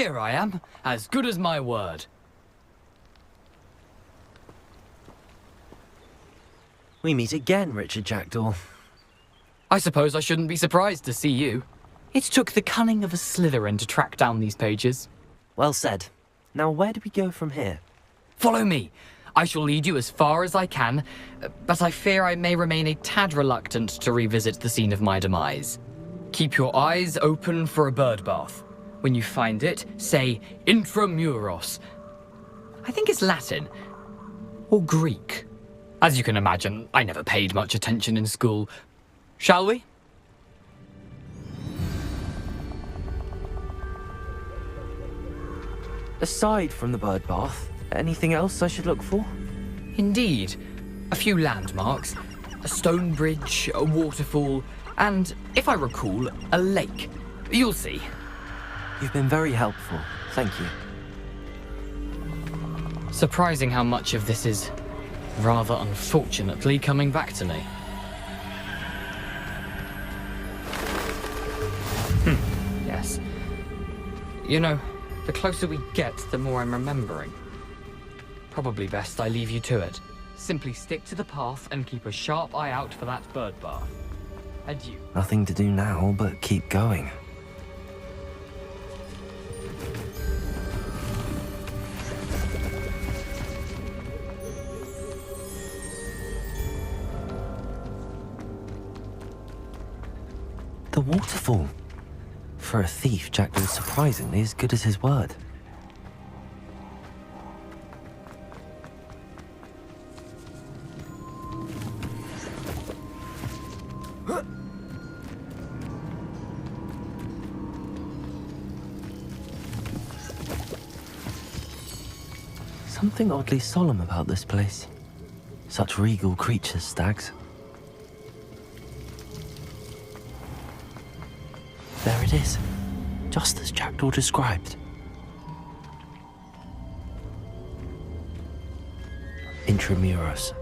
Here I am, as good as my word. We meet again, Richard Jackdaw. I suppose I shouldn't be surprised to see you. It took the cunning of a Slytherin to track down these pages. Well said. Now where do we go from here? Follow me. I shall lead you as far as I can, but I fear I may remain a tad reluctant to revisit the scene of my demise. Keep your eyes open for a bird bath. When you find it, say intramuros. I think it's Latin. Or Greek. As you can imagine, I never paid much attention in school. Shall we? Aside from the bird bath, anything else I should look for? Indeed. A few landmarks. A stone bridge, a waterfall, and, if I recall, a lake. You'll see. You've been very helpful. Thank you. Surprising how much of this is, rather unfortunately, coming back to me. Yes. You know, the closer we get, the more I'm remembering. Probably best I leave you to it. Simply stick to the path and keep a sharp eye out for that bird bath. Adieu. Nothing to do now but keep going. The waterfall. For a thief, Jackdaw is surprisingly as good as his word. Something oddly solemn about this place. Such regal creatures, stags. There it is, just as Jackdaw described. Intramuros.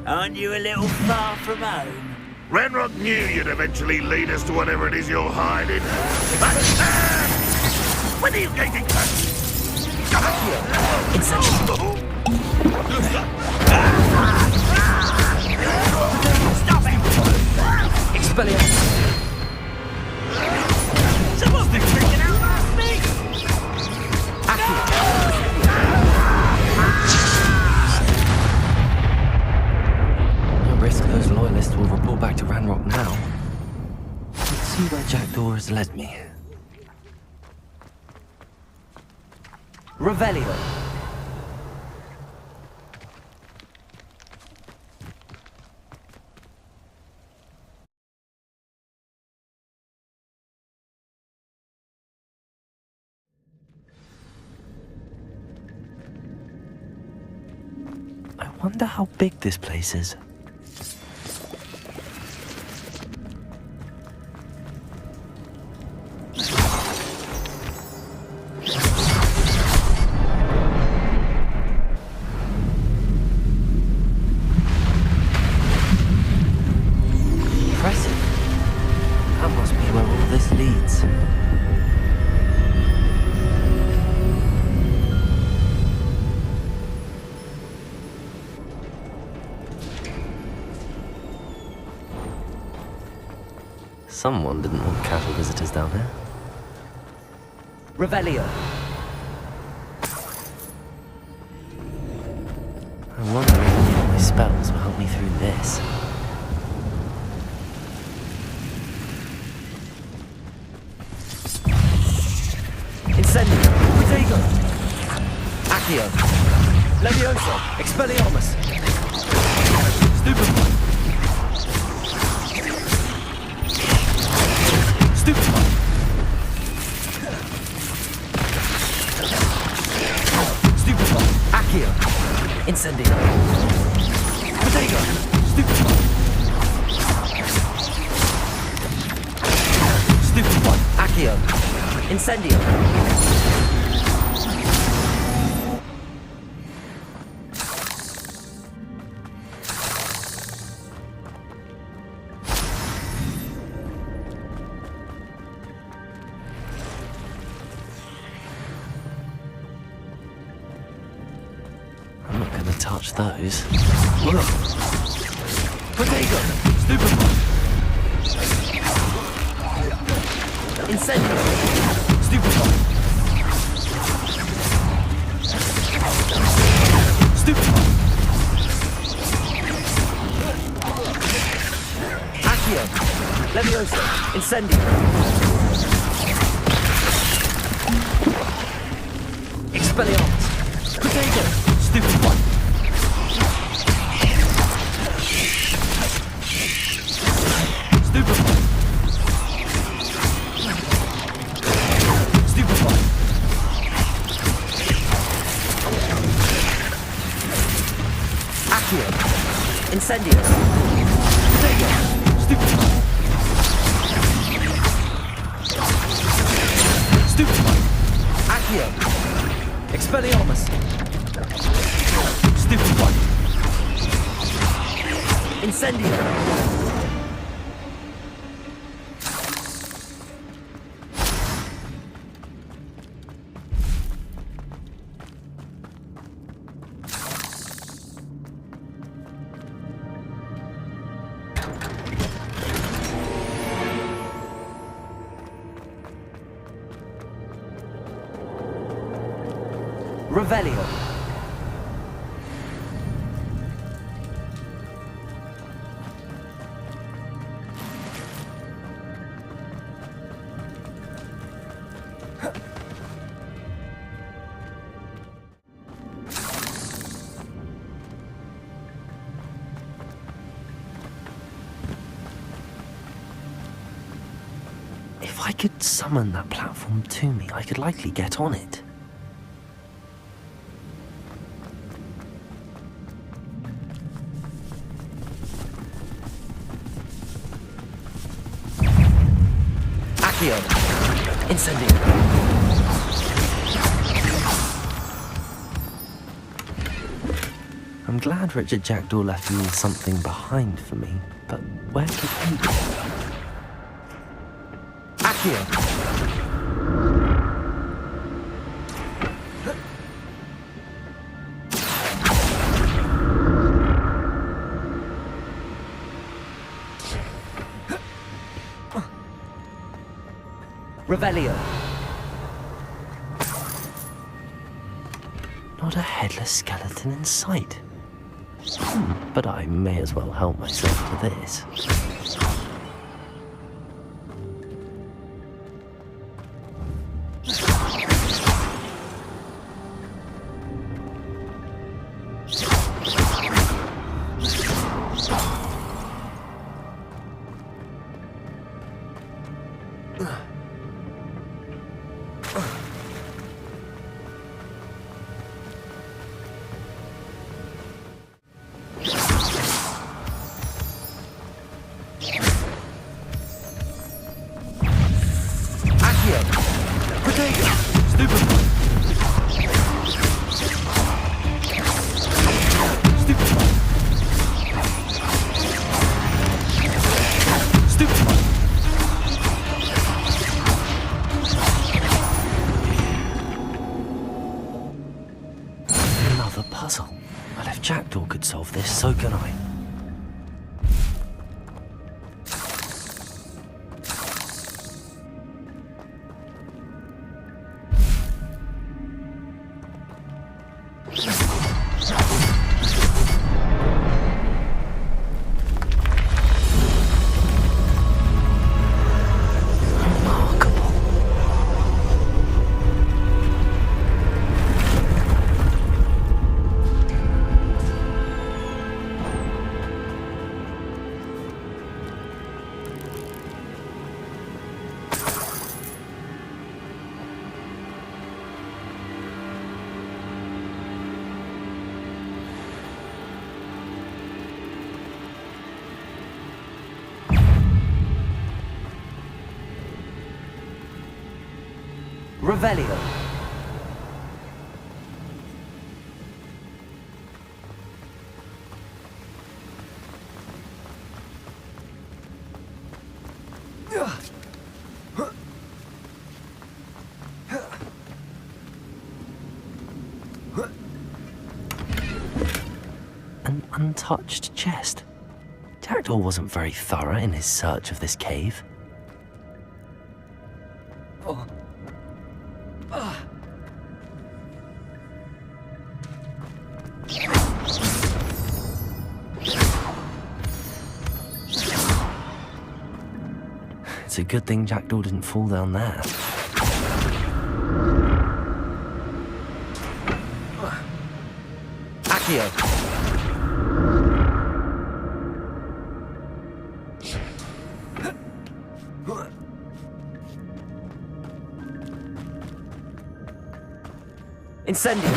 Aren't you a little far from home? Ranrock knew you'd eventually lead us to whatever it is you're hiding. When are you getting back? Stop it! Expelliarmus! Someone's been freaking out last week! No risk those loyalists will report back to Ranrock now. Let's see where Jackdaw has led me. Revelio. I wonder how big this place is. Impressive. That must be where all this leads. Someone didn't want casual visitors down here. Revelio. I wonder if any of my spells will help me through this. Incendio. Protego. Accio. Levioso. Expelliarmus. Stupefy. Stupefy. Stupefy. Accio. Incendio. Protego. Stupefy. Stupefy. Accio. Incendio. I'm not gonna touch those. Potato. Stupefy. Incendio. Stupefy. Stupefy. Accio. Leviosa. Incendio. Expelliarmus. Potato. Stupefy. Stupefy. Stupefy. Accio. Incendio. Potato. Stupefy. Stupefy. Accio. Expelliarmus. Stupefy. Incendio. Revelio. If I could summon that platform to me, I could likely get on it. Accio. Incendio. I'm glad Richard Jackdaw left me something behind for me, but where could he be? Accio. Revelio. Not a headless skeleton in sight. But I may as well help myself to this. Puzzle. Well, if Jackdaw could solve this, so can I. Revelio. An untouched chest. Jackdaw wasn't very thorough in his search of this cave. It's a good thing Jackdaw didn't fall down there. Accio! Incendio!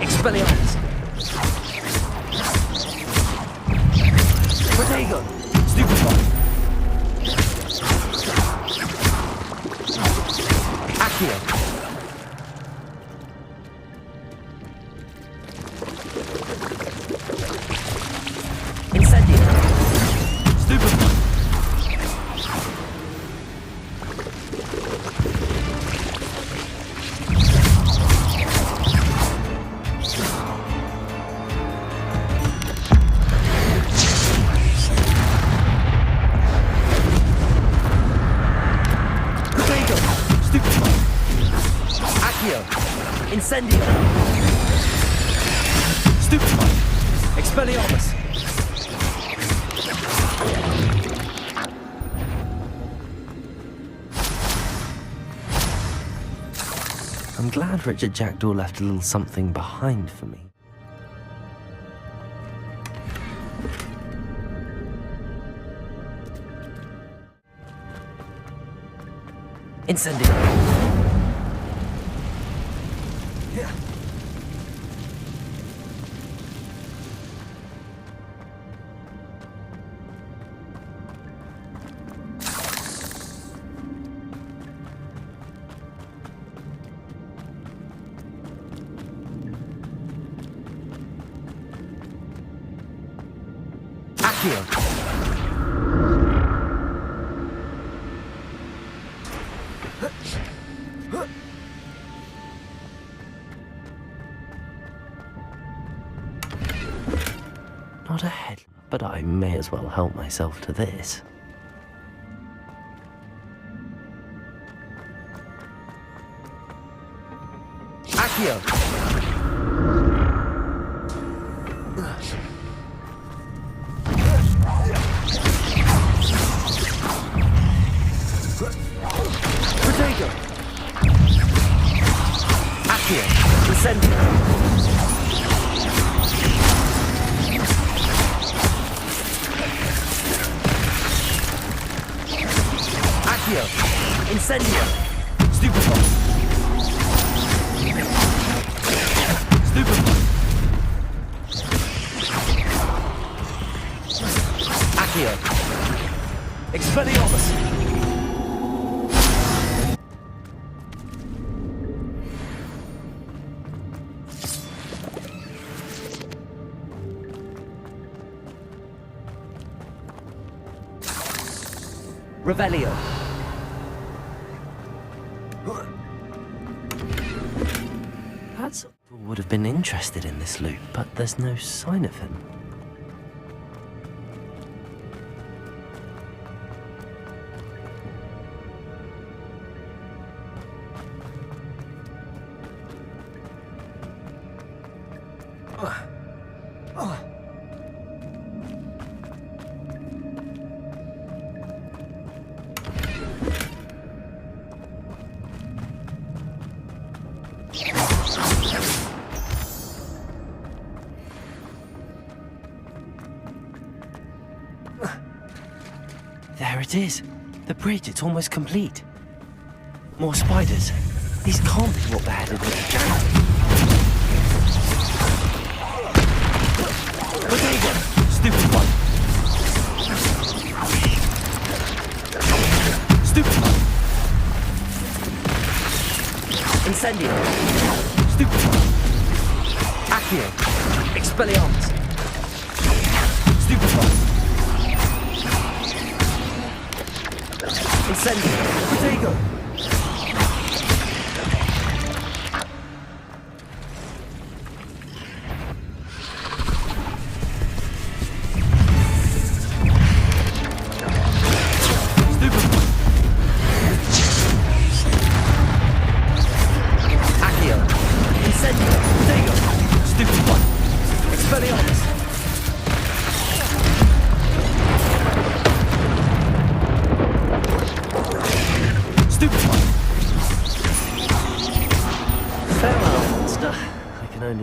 Expelliarmus! Protego! Stupefy! Accio! Incendio! Stupefy! Expelliarmus! I'm glad Richard Jackdaw left a little something behind for me. Incendio! Accio! Not a head, but I may as well help myself to this. Accio! Incendio! Accio! Incendio! Stupefy! Stupefy! Accio! Expelliarmus! Revelio. That's would have been interested in this loot, but there's no sign of him. There it is. The bridge, it's almost complete. More spiders. These can't be what beheaded Richard Jackdaw. Stupid one. Stupid one. Incendio. Stupid one. Accio. Expelliarmus. Stupid one. Incendio. Protego.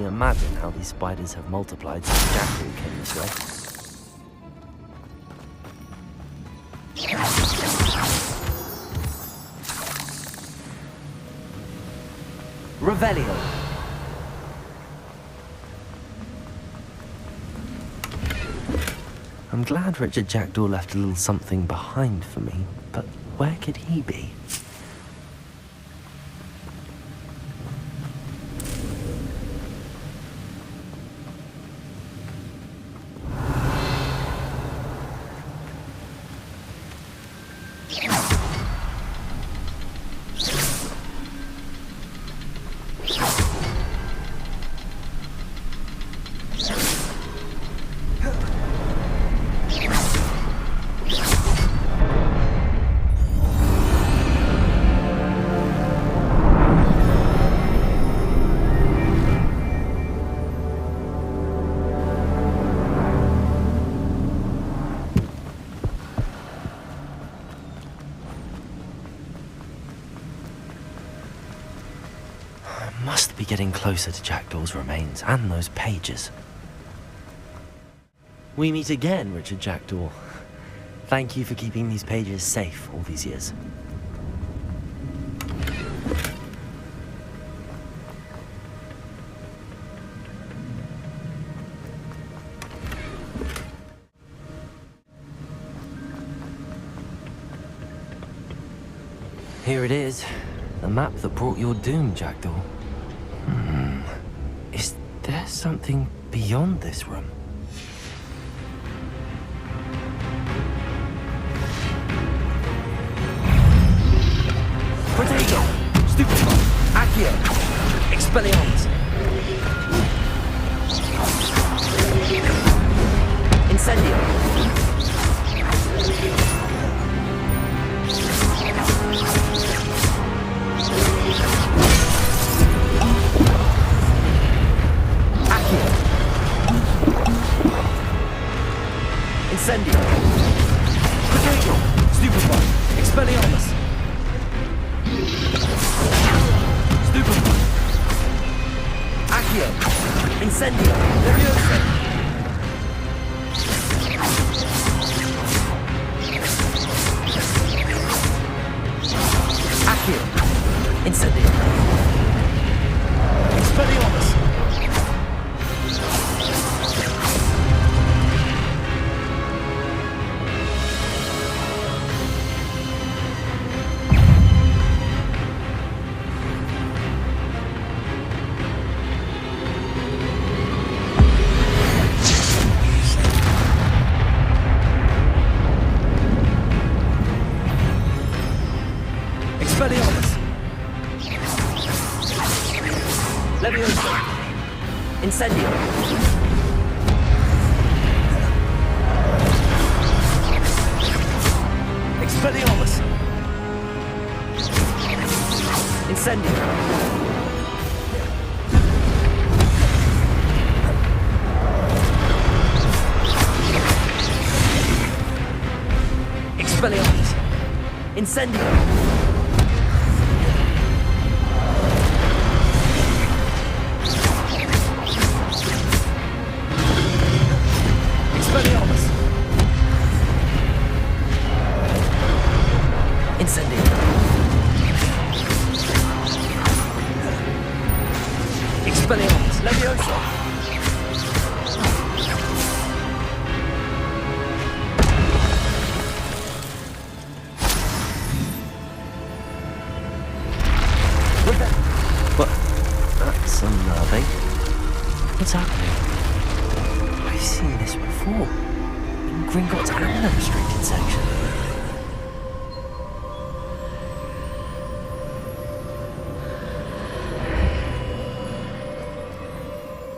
Imagine how these spiders have multiplied since Jackdaw came this way. Revelio. I'm glad Richard Jackdaw left a little something behind for me, but where could he be? Must be getting closer to Jackdaw's remains and those pages. We meet again, Richard Jackdaw. Thank you for keeping these pages safe all these years. Here it is, the map that brought your doom, Jackdaw. Is there something beyond this room? Protego. Stupid one. Accio. Expelliarmus. Incendio. Incendio. Protego. Stupid one. Expelliarmus. Stupid one. Accio. Incendio. Leviosa. Accio. Incendio. Expelliarmus. Expelliarmus. Leviosa. Incendio. Expelliarmus. Incendio. Expelliarmus. Incendio. Expelliarmus. Incendio. Expelliarmus. Leviosa. they? What's happening? I've seen this before. In Gringotts and the restricted section.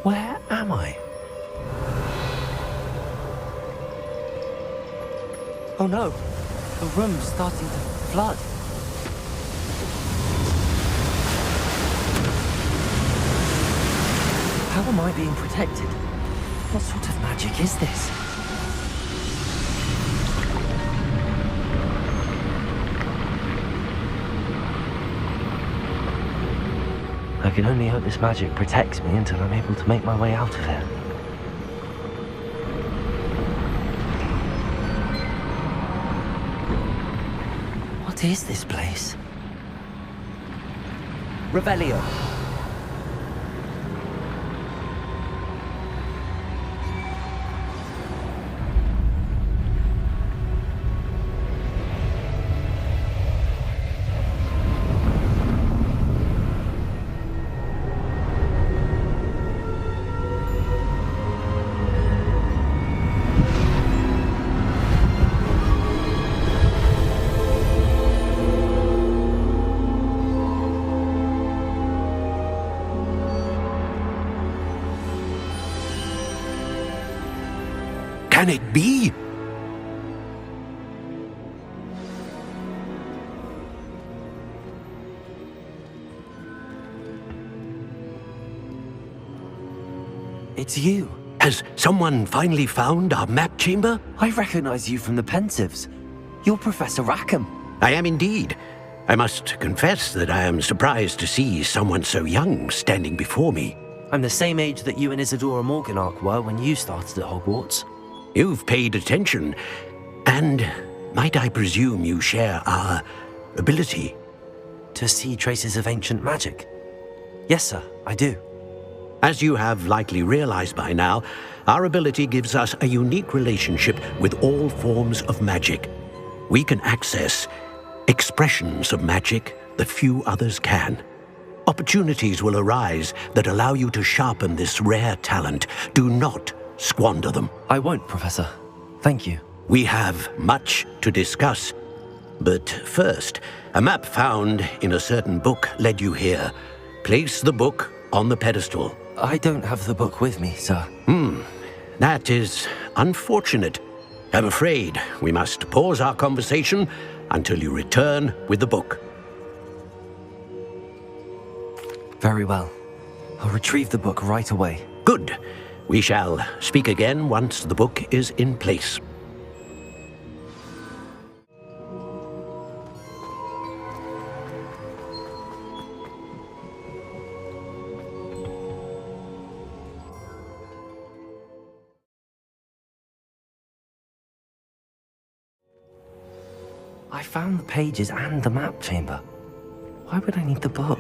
Where am I? Oh no, the room's starting to flood. How am I being protected? What sort of magic is this? I can only hope this magic protects me until I'm able to make my way out of here. What is this place? Revelio. Can it be? It's you. Has someone finally found our map chamber? I recognize you from the Pensives. You're Professor Rackham. I am indeed. I must confess that I am surprised to see someone so young standing before me. I'm the same age that you and Isadora Morganach were when you started at Hogwarts. You've paid attention, and might I presume you share our ability? To see traces of ancient magic? Yes, sir, I do. As you have likely realized by now, our ability gives us a unique relationship with all forms of magic. We can access expressions of magic that few others can. Opportunities will arise that allow you to sharpen this rare talent. Do not squander them. I won't, Professor. Thank you. We have much to discuss. But first, a map found in a certain book led you here. Place the book on the pedestal. I don't have the book with me, sir. That is unfortunate. I'm afraid we must pause our conversation until you return with the book. Very well. I'll retrieve the book right away. Good. We shall speak again once the book is in place. I found the pages and the map chamber. Why would I need the book?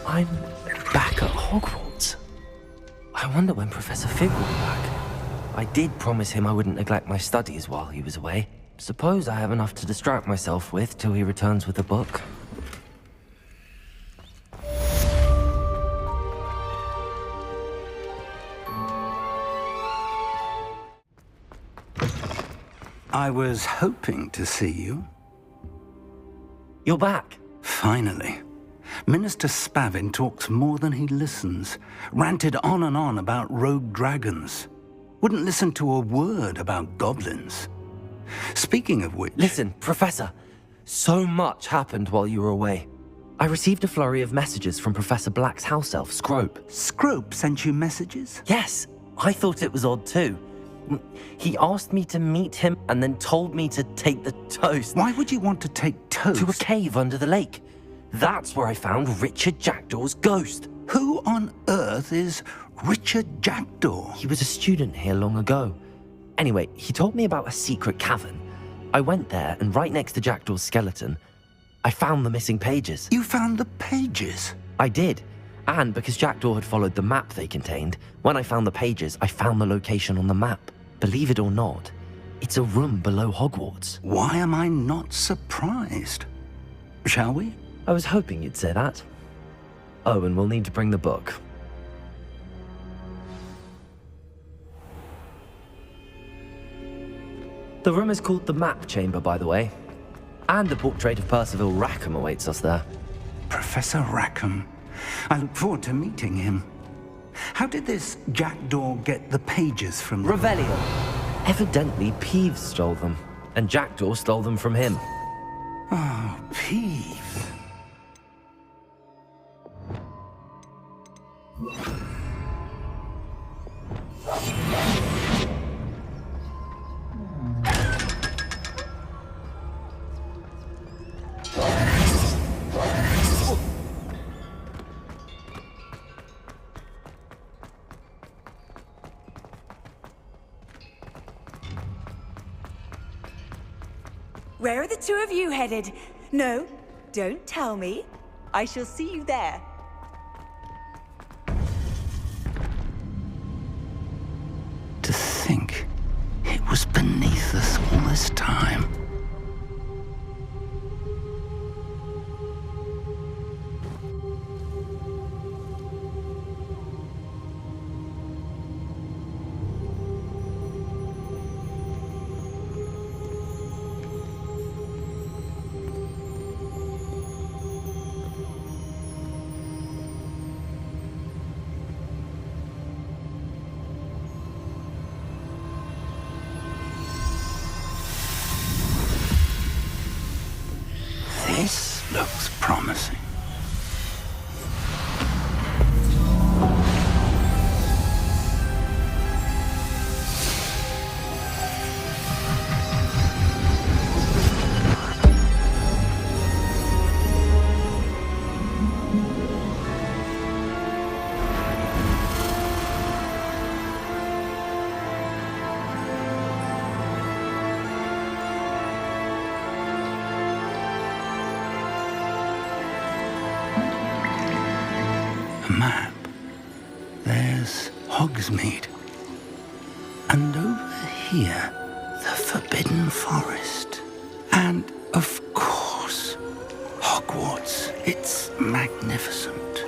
I'm back at Hogwarts. I wonder when Professor Fig will be back. I did promise him I wouldn't neglect my studies while he was away. Suppose I have enough to distract myself with till he returns with the book. I was hoping to see you. You're back. Finally. Minister Spavin talks more than he listens. Ranted on and on about rogue dragons. Wouldn't listen to a word about goblins. Speaking of which... Listen, Professor. So much happened while you were away. I received a flurry of messages from Professor Black's house elf, Scrope. Scrope sent you messages? Yes, I thought it was odd too. He asked me to meet him and then told me to take the toast. Why would you want to take toast? To a cave under the lake. That's where I found Richard Jackdaw's ghost. Who on earth is Richard Jackdaw? He was a student here long ago. Anyway, he told me about a secret cavern. I went there, and right next to Jackdaw's skeleton, I found the missing pages. You found the pages? I did. And because Jackdaw had followed the map they contained, when I found the pages, I found the location on the map. Believe it or not, it's a room below Hogwarts. Why am I not surprised? Shall we? I was hoping you'd say that. Oh, and we'll need to bring the book. The room is called the Map Chamber, by the way. And the portrait of Percival Rackham awaits us there. Professor Rackham. I look forward to meeting him. How did this Jackdaw get the pages from the... Revelio. Evidently, Peeves stole them, and Jackdaw stole them from him. Oh, Peeves. Where are the two of you headed? No, don't tell me. I shall see you there. To think it was beneath us all this time. This looks promising. Map. There's Hogsmeade. And over here, the Forbidden Forest. And, of course, Hogwarts. It's magnificent.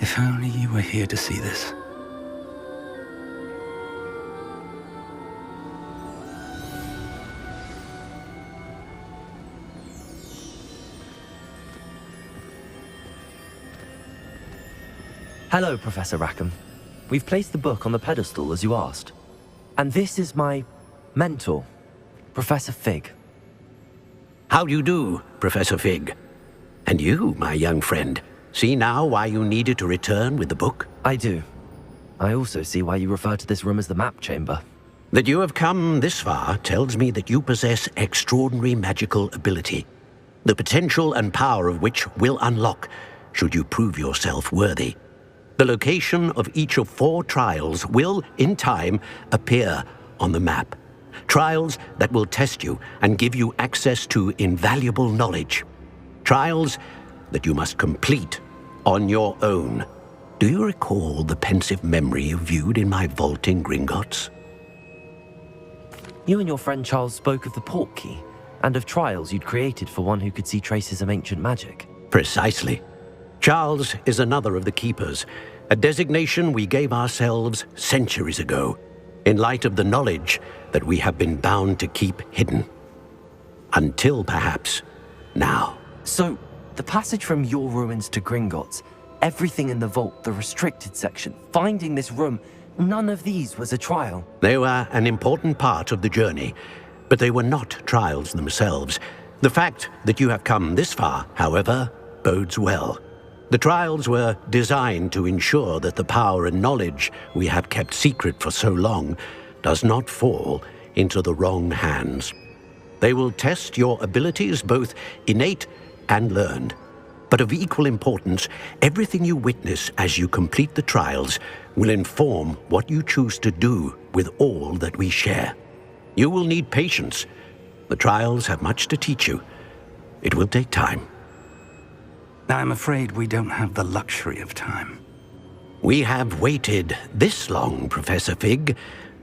If only you were here to see this. Hello, Professor Rackham. We've placed the book on the pedestal as you asked. And this is my mentor, Professor Fig. How do you do, Professor Fig? And you, my young friend, see now why you needed to return with the book? I do. I also see why you refer to this room as the Map Chamber. That you have come this far tells me that you possess extraordinary magical ability, the potential and power of which will unlock should you prove yourself worthy. The location of each of 4 trials will, in time, appear on the map. Trials that will test you and give you access to invaluable knowledge. Trials that you must complete on your own. Do you recall the pensive memory you viewed in my vault in Gringotts? You and your friend Charles spoke of the Portkey, and of trials you'd created for one who could see traces of ancient magic. Precisely. Charles is another of the Keepers, a designation we gave ourselves centuries ago, in light of the knowledge that we have been bound to keep hidden. Until perhaps now. So, the passage from your ruins to Gringotts, everything in the vault, the restricted section, finding this room, none of these was a trial. They were an important part of the journey, but they were not trials themselves. The fact that you have come this far, however, bodes well. The trials were designed to ensure that the power and knowledge we have kept secret for so long does not fall into the wrong hands. They will test your abilities, both innate and learned. But of equal importance, everything you witness as you complete the trials will inform what you choose to do with all that we share. You will need patience. The trials have much to teach you. It will take time. I'm afraid we don't have the luxury of time. We have waited this long, Professor Fig.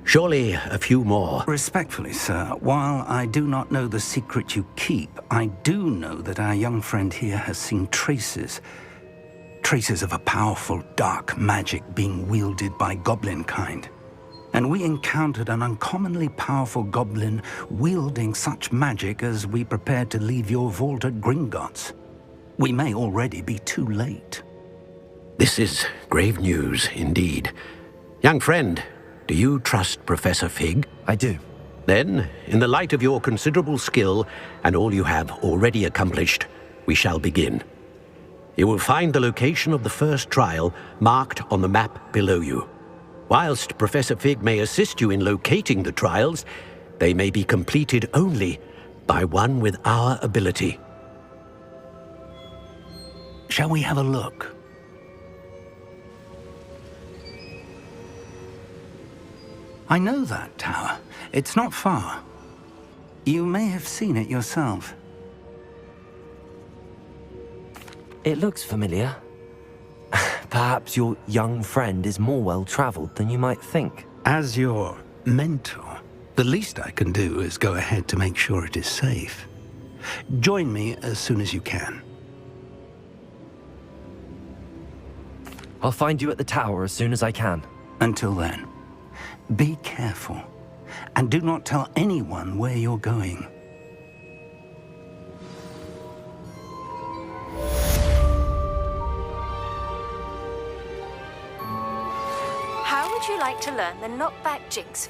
Surely a few more. Respectfully, sir, while I do not know the secret you keep, I do know that our young friend here has seen traces of a powerful dark magic being wielded by goblin kind. And we encountered an uncommonly powerful goblin wielding such magic as we prepared to leave your vault at Gringotts. We may already be too late. This is grave news indeed. Young friend, do you trust Professor Fig? I do. Then, in the light of your considerable skill and all you have already accomplished, we shall begin. You will find the location of the first trial marked on the map below you. Whilst Professor Fig may assist you in locating the trials, they may be completed only by one with our ability. Shall we have a look? I know that tower. It's not far. You may have seen it yourself. It looks familiar. Perhaps your young friend is more well-traveled than you might think. As your mentor, the least I can do is go ahead to make sure it is safe. Join me as soon as you can. I'll find you at the tower as soon as I can. Until then, be careful, and do not tell anyone where you're going. How would you like to learn the knockback jigs